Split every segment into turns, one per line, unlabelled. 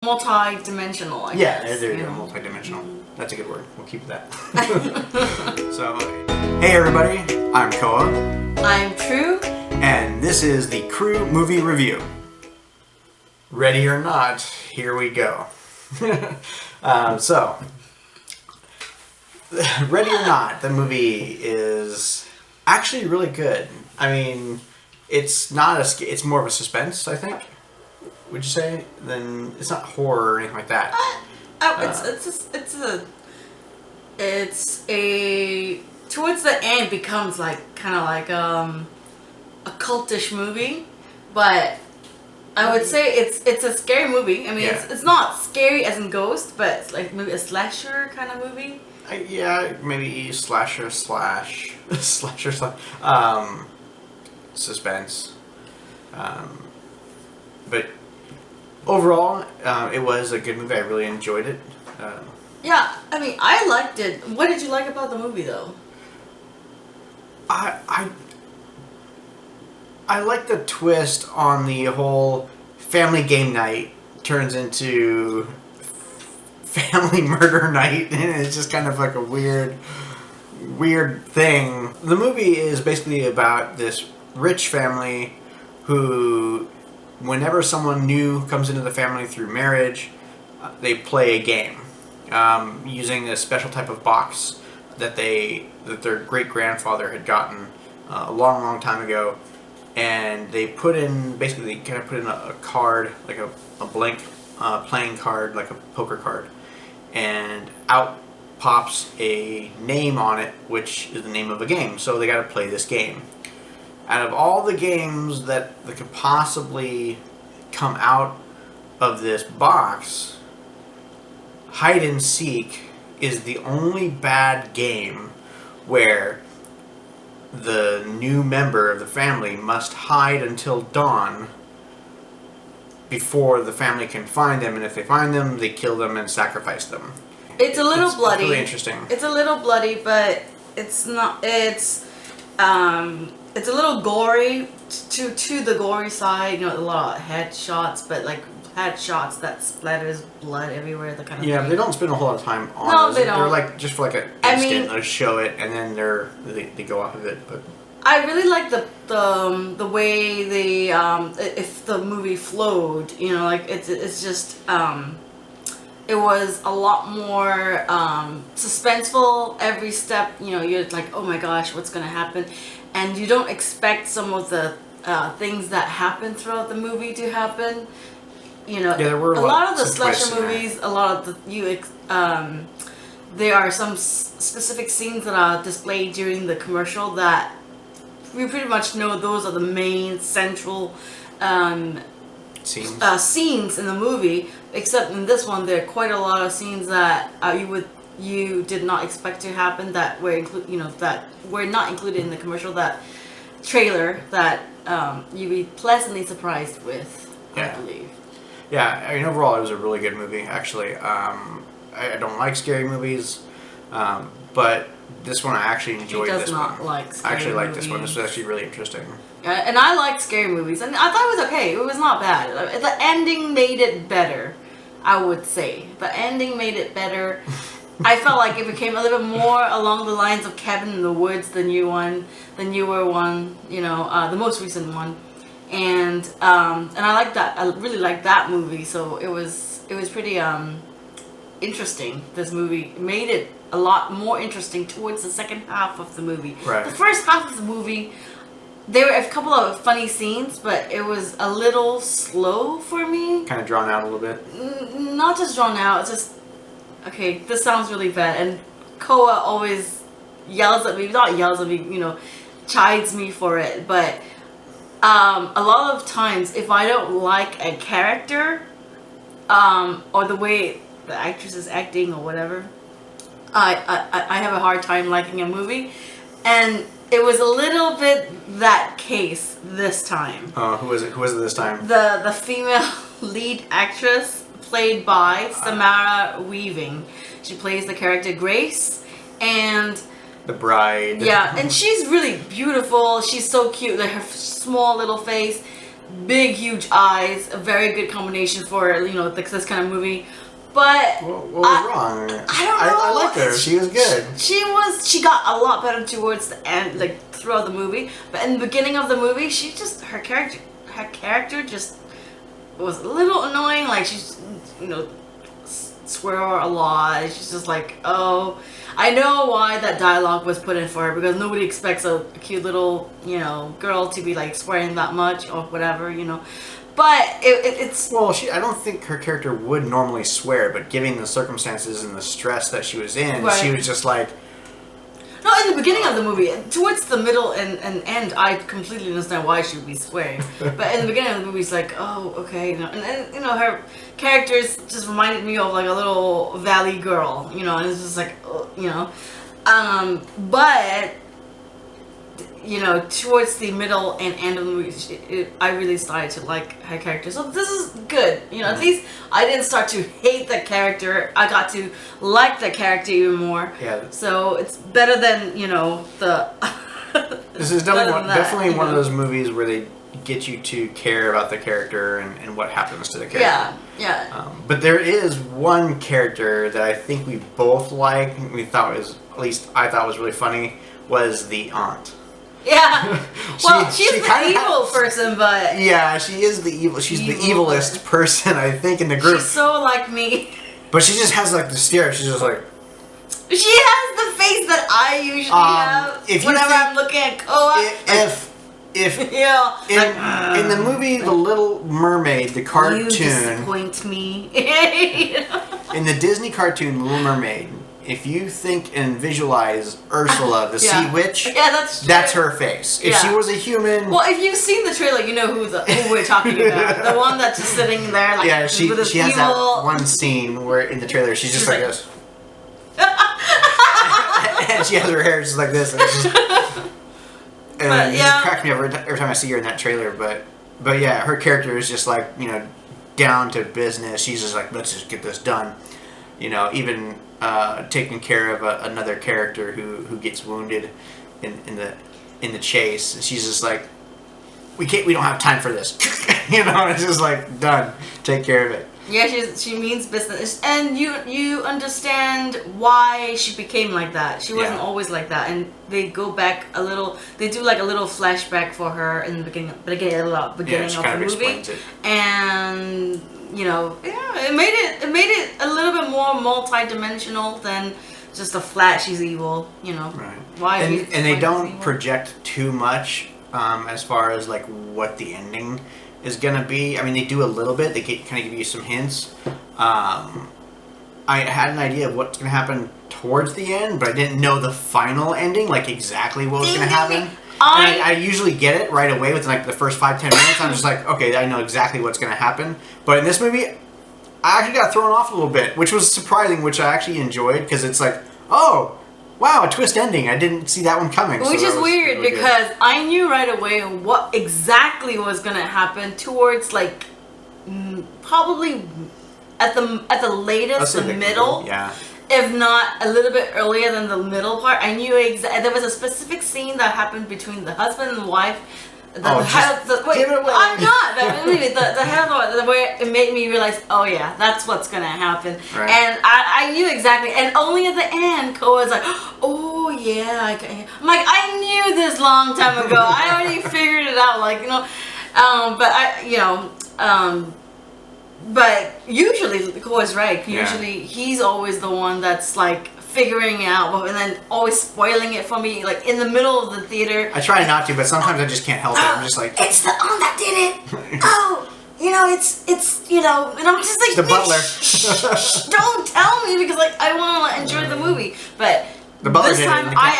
multi-dimensional, I
Yeah,
guess.
there you go, multi-dimensional. That's a good word. We'll keep that. So, hey everybody, I'm Koa.
I'm True.
And this is the Crew Movie Review. Ready or not, here we go. So, Ready or Not, the movie is actually really good. I mean, it's not it's more of a suspense, I think. Would you say? Then it's not horror or anything like that.
It's a towards the end becomes like kind of like a cultish movie, but I would say it's a scary movie. I mean, it's not scary as in Ghost, but it's like maybe a slasher kind of movie.
Yeah, maybe slasher slash suspense. But overall, it was a good movie. I really enjoyed it.
Yeah, I mean, I liked it. What did you like about the movie, though?
I like the twist on the whole family game night turns into family murder night, and it's just kind of like a weird thing. The movie is basically about this rich family who, whenever someone new comes into the family through marriage, they play a game using a special type of box that their great grandfather had gotten a long time ago, and they put in a card, like a blank playing card, like a poker card, and out pops a name on it, which is the name of a game. So they got to play this game. Out of all the games that could possibly come out of this box, hide and seek is the only bad game where the new member of the family must hide until dawn before the family can find them, and if they find them, they kill them and sacrifice them.
It's a little bloody.
It's really interesting.
It's a little bloody, but it's not. It's a little gory to the gory side. You know, a lot of headshots, but like headshots that splatters blood everywhere. The kind of
thing. They don't spend a whole lot of time on.
They don't.
They're like just for like an instant. They show it and then they go off of it, but.
I really like the way if the movie flowed, you know, like it's just it was a lot more suspenseful every step. You know, you're like, oh my gosh, what's gonna happen, and you don't expect some of the things that happen throughout the movie to happen. You know,
there were
a lot of the slasher movies, a lot of the there are some specific scenes that are displayed during the commercial that we pretty much know those are the main central scenes in the movie. Except in this one, there are quite a lot of scenes that you did not expect to happen that were that were not included in the commercial, that trailer that you'd be pleasantly surprised with. I believe. Yeah,
I mean, overall, it was a really good movie. Actually, I don't like scary movies, but this one I actually enjoyed.
He does not like scary
I actually like
movies.
this one. This was actually really interesting.
And I like scary movies, and I thought it was okay. It was not bad. The ending made it better, I would say. The ending made it better. I felt like it became a little bit more along the lines of Cabin in the Woods, the newer one, you know, the most recent one, and I like that. I really liked that movie. So it was pretty interesting. This movie made it a lot more interesting towards the second half of the movie.
Right.
The first half of the movie, there were a couple of funny scenes, but it was a little slow for me.
Kind of drawn out a little bit.
Not just drawn out. It's just, okay, this sounds really bad. And Koa always yells at me. Not yells at me, you know, chides me for it. But a lot of times, if I don't like a character, or the way the actress is acting or whatever, I have a hard time liking a movie, and it was a little bit that case this time.
Who was it? Who was it this time?
The female lead actress played by Samara Weaving. She plays the character Grace, and
the bride.
Yeah, and she's really beautiful. She's so cute, like her small little face. big, huge eyes. A very good combination for this kind of movie. But
what was wrong?
I don't know.
I liked her. She was good.
She got a lot better towards the end, like throughout the movie. But in the beginning of the movie, her character just was a little annoying. Like she's swear a lot. She's just like, oh, I know why that dialogue was put in for her, because nobody expects a cute little girl to be like swearing that much or whatever. But it's
well, I don't think her character would normally swear, but given the circumstances and the stress that she was in,
right.
She was just like.
No, in the beginning of the movie, towards the middle and end, I completely understand why she would be swearing. But in the beginning of the movie, it's like, oh, okay, and her characters just reminded me of like a little valley girl, and it's just like, but. Towards the middle and end of the movie, I really started to like her character. So this is good. At least I didn't start to hate the character. I got to like the character even more.
Yeah.
So it's better than, the...
This is definitely one of those movies where they get you to care about the character and what happens to the character.
Yeah.
But there is one character that I think we both like, we thought was, at least I thought was really funny, was the aunt.
Yeah. Well, she's the evil person, but...
Yeah, she is the evil. She's the evilest person, I think, in the group.
She's so like me.
But she just has, like, the stare. She's just like...
She has the face that I usually have whenever I'm looking at Koa.
In the movie The Little Mermaid, the cartoon...
You disappoint me.
In the Disney cartoon Little Mermaid... If you think and visualize Ursula, the sea witch, that's her face. If she was a human...
Well, if you've seen the trailer, you know who we're talking about. The one that's just sitting there, like,
she
with his
has
evil...
that one scene where in the trailer she's just like this. And she has her hair just like this. And it just cracks me up every time I see her in that trailer. But yeah, her character is just like, down to business. She's just like, let's just get this done. Even... taking care of another character who gets wounded in the chase. She's just like, we don't have time for this. It's just like, done. Take care of it.
Yeah, she means business, and you understand why she became like that. She wasn't always like that, and they go back a little. They do like a little flashback for her in the beginning of the movie, and. It made it a little bit more multi-dimensional than just a flat. She's evil,
Right.
Why?
And they don't project too much as far as like what the ending is gonna be. I mean, they do a little bit. They kind of give you some hints. I had an idea of what's gonna happen towards the end, but I didn't know the final ending, like exactly what was gonna happen. I usually get it right away within like the first 5-10 minutes. I'm just like, okay, I know exactly what's going to happen. But in this movie, I actually got thrown off a little bit, which was surprising, which I actually enjoyed, because it's like, oh, wow, a twist ending. I didn't see that one coming.
Which is weird, really because I knew right away what exactly was going to happen towards like probably at the latest, the middle.
Yeah.
If not a little bit earlier than the middle part. I knew there was a specific scene that happened between the husband and the wife.
Give it away.
I'm not. The way it made me realize, oh yeah, that's what's gonna happen.
Right.
And I knew exactly. And only at the end, Koa's like, oh yeah. I'm like, I knew this long time ago. I already figured it out. Like but usually Koa's right. Usually he's always the one that's like figuring out, and then always spoiling it for me, like in the middle of the theater.
I try not to, but sometimes I just can't help it. I'm just like,
it's the aunt that did it. Oh, it's and I'm just like,
the butler.
Don't tell me, because like I want to enjoy the movie. But
the butler
this time I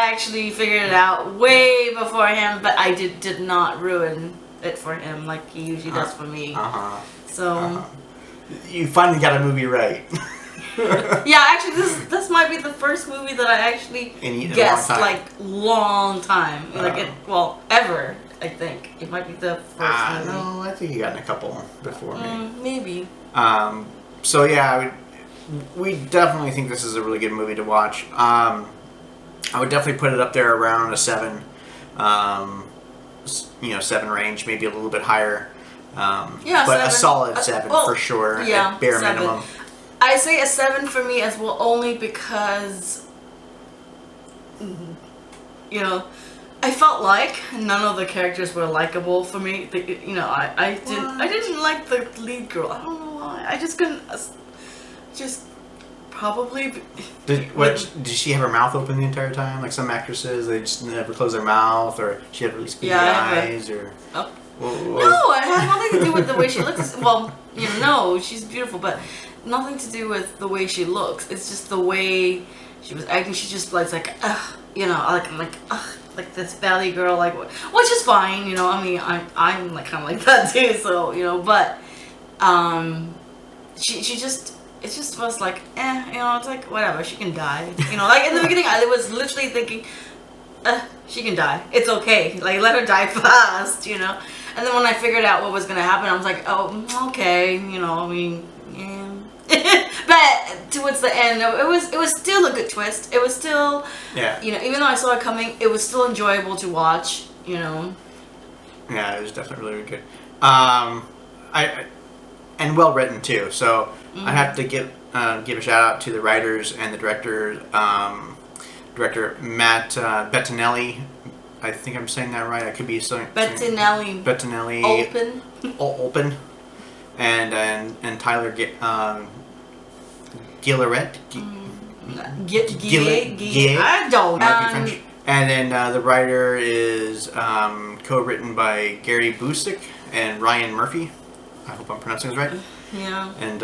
actually figured it out way before him, but I did not ruin it for him like he usually does for me. So
you finally got a movie right.
Yeah, actually this might be the first movie that I actually guessed like long time. Ever. I think it might be the first movie.
No, I think you got in a couple before me.
Maybe.
So yeah, we definitely think this is a really good movie to watch. I would definitely put it up there around a 7. 7 range, maybe a little bit higher.
Yeah,
but
7.
a solid 7
well,
for sure.
Yeah,
at bare
7.
minimum.
I say a 7 for me as well, only because, I felt like none of the characters were likable for me. I didn't like the lead girl. I don't know why. I just couldn't. Just probably.
Did she have her mouth open the entire time? Like some actresses, they just never close their mouth, or she had really squeaky eyes, or.
Oh.
No,
it has nothing to do with the way she looks. Well, no, she's beautiful, but nothing to do with the way she looks. It's just the way she was acting. She just like, like this valley girl, like, which is fine, I mean, I'm like kind of like that too. So but she just. It just was like, it's like, whatever, she can die. Like in the beginning, I was literally thinking, she can die. It's okay. Like, let her die fast, And then when I figured out what was going to happen, I was like, oh, okay, I mean, yeah. But towards the end, it was still a good twist. It was still, even though I saw it coming, it was still enjoyable to watch, Yeah,
it was definitely really good. And well written too. So I have to give a shout out to the writers and the director, Matt Bettinelli. I think I'm saying that right. I could be saying
Bettinelli.
Olpen. And Tyler Gilleret.
I don't know.
And then the writer is co-written by Gary Busick and Ryan Murphy. I hope I'm pronouncing this right.
Yeah.
And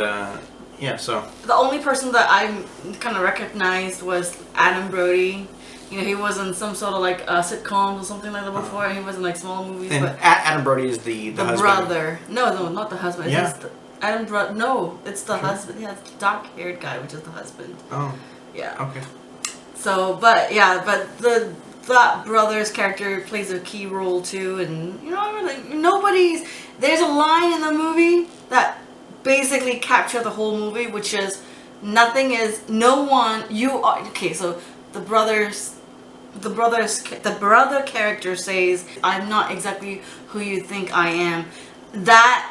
so
the only person that I kind of recognized was Adam Brody. He was in some sort of like sitcoms or something like that before. He was in like small movies.
And
but
Adam Brody is the husband.
Brother. No, not the husband.
Yeah.
It's Adam Brody. No, it's the husband. Yeah, it's the dark-haired guy, which is the husband.
Oh.
Yeah.
Okay.
So, but that brother's character plays a key role too, and there's a line in the movie that basically captured the whole movie, which is so the brother character says, "I'm not exactly who you think I am." That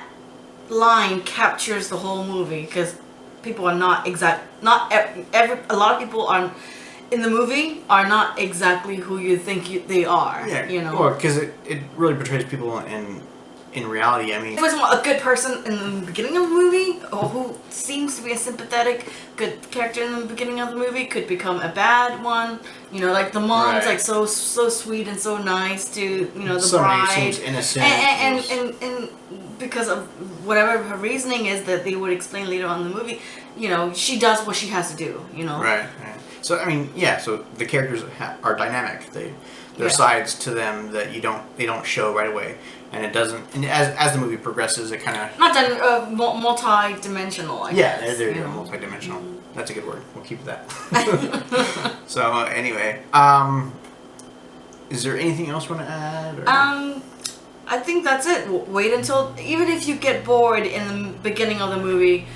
line captures the whole movie, because people are not a lot of people are in the movie are not exactly who you think they are.
Yeah, Well, because it really portrays people in reality. I mean,
if it was a good person in the beginning of the movie, or who seems to be a sympathetic, good character in the beginning of the movie, could become a bad one. Like the mom's like so sweet and so nice to the
somebody
bride.
seems innocent,
and because of whatever her reasoning is that they would explain later on in the movie, she does what she has to do.
Right. So I mean, so the characters are dynamic. There are sides to them that they don't show right away, and it doesn't. And as the movie progresses, it kind of
multi-dimensional. I guess,
there you go, multi-dimensional. That's a good word. We'll keep that. So anyway, is there anything else you want to add? Or?
I think that's it. Wait until, even if you get bored in the beginning of the movie,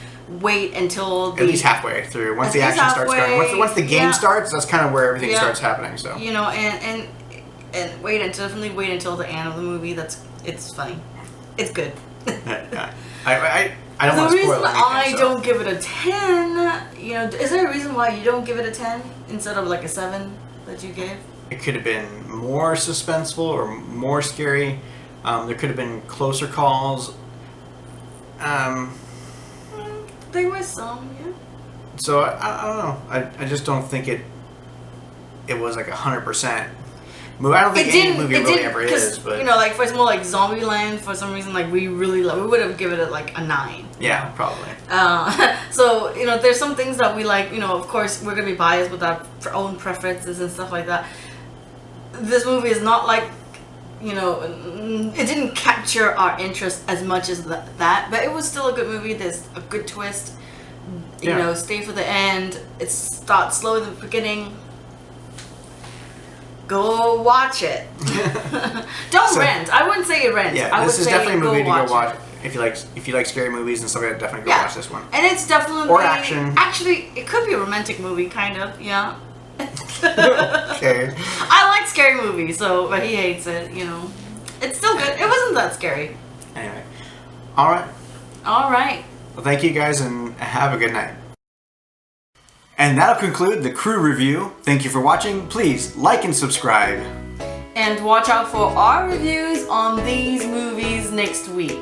wait until
at least halfway through. Once the action starts going, once the game starts, that's kind of where everything starts happening. So
and definitely wait until the end of the movie. It's funny. It's good.
I don't want to spoil anything.
The reason I don't give it a 10, is there a reason why you don't give it a 10 instead of like a 7 that you gave?
It could have been more suspenseful or more scary. There could have been closer calls.
There was some, yeah.
So I don't know. I just don't think it was like 100%. I don't think any movie really ever is, but
like for more like Zombieland, for some reason, like we would have given it like a 9.
Yeah, probably.
So there's some things that we like. Of course, we're gonna be biased with our own preferences and stuff like that. This movie is not like, it didn't capture our interest as much as that, but it was still a good movie. There's a good twist. Stay for the end. It starts slow in the beginning. Go watch it. Don't rent. I wouldn't say rent.
Yeah, this is definitely a movie to go watch. If you like scary movies and stuff like that, definitely go watch this one.
And it's definitely
or action.
Actually, it could be a romantic movie, kind of. Yeah.
Okay.
I like scary movies, but he hates it. It's still good. It wasn't that scary.
Anyway. Alright.
Alright.
Well, thank you guys and have a good night. And that'll conclude the Crew review. Thank you for watching. Please like and subscribe.
And watch out for our reviews on these movies next week.